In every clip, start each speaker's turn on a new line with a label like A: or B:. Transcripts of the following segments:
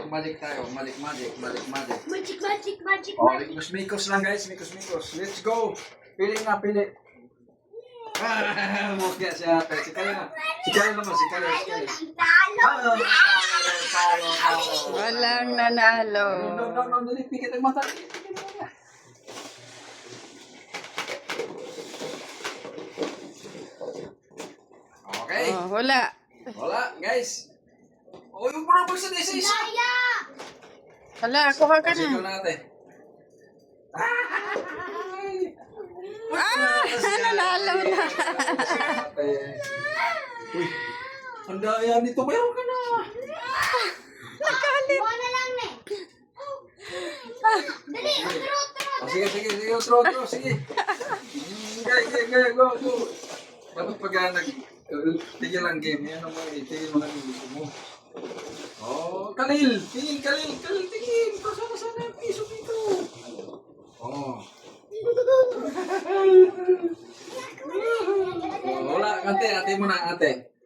A: Magic tayo. Magic.
B: Magic.
A: Oh, mikos lang guys, mikos. Let's go. Pili. Mukha siya. Si Kali naman.
B: Talo.
C: Walang nanalo.
A: No, dali, pikit ang mata. Okay.
C: Oh, wala.
A: Wala, guys. Oh, yung parang sa isa.
B: Daya.
C: Wala, kuha ka
A: Sige
C: na.
A: natin.
C: Nanalo na.
A: Uy, ang daya nito. Mayroon ka na.
B: Buwan na lang eh. Dali, utro.
A: Sige, utro, sige. Go. Dapat pag tigil ang game, yan ang mga tigil mga gusto mo. Oh, Kalil. Tigil. Sana yung piso dito. Oh. Wala, ate mo na, ate.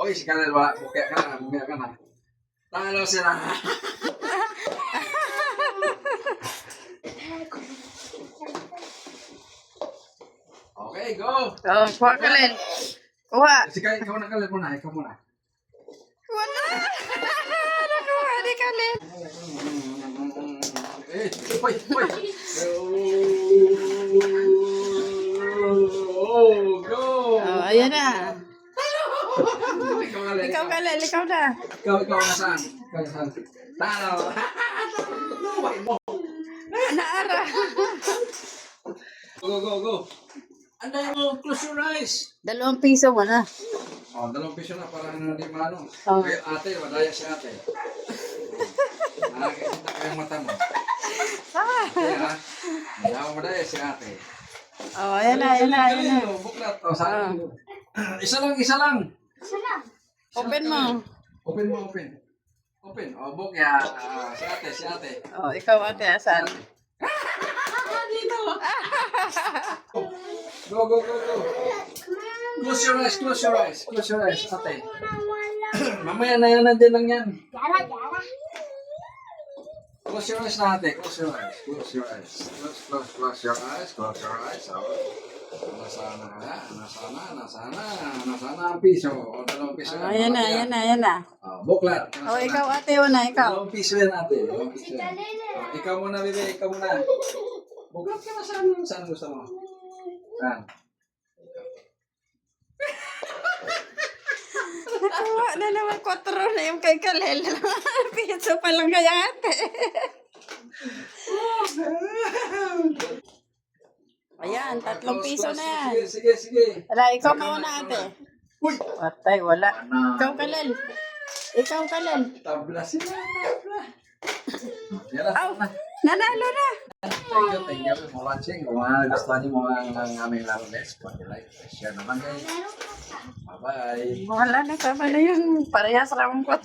A: Oy, si Kalil, wala. Mukha ka na. Talo sila. Okay, go.
C: Oh, kuha ka rin. Kuha.
A: Sige, ikaw na, Kalil muna.
C: Wala. Nakuha ni Kalin.
A: Hoy. Go.
C: Oh, ayan na.
A: Ikaw, Kalil.
C: Ikaw na.
A: Ikaw nasaan? Talo.
C: Naara.
A: Go. Anday mo, close your eyes.
C: 2 piso mo na.
A: Oh, 2 piso na para hindi maano.
C: Oh.
A: Okay, ate, madaya si ate. Nakakita ko yung mata mo. Okay, ha? Madaya si ate.
C: Oh, ayan na.
A: Galing, buklat. Oh, saan? Isa lang.
C: Open mo.
A: Open. Oh, bukya. Si ate.
C: Oh, ikaw ate, asan?
A: Dito. Go. Close your eyes, ate. Mamaya na yan, nandiyan lang yan.
B: Jara.
A: Close your eyes na, ate. Close your eyes. Close your eyes. Nasana ang piso. O, 2 piso.
C: Oh, ayan na.
A: Oh, buklat.
C: Oh, ikaw ate, una, ikaw.
A: 2 piso yan, ate. 2 piso yan. Oh, ikaw muna, bebe. Buklat ka na saan gusto mo? Saan?
C: Nakuha na naman 4 na yung kay Kalel. Piso pa lang kaya ate. Ayan, 3 piso na yan.
A: Sige.
C: Wala, ikaw mauna ate.
A: Uy!
C: Patay, wala. Ikaw Kalel.
A: Tabla sila. Yan
C: Aw,
A: na.
C: nanalo na.
A: Thank you for watching. Kung gusto niyo mga aming laro guys, like, share naman guys. Bye-bye.
C: Wala na, tama na yung parehas ramang 4.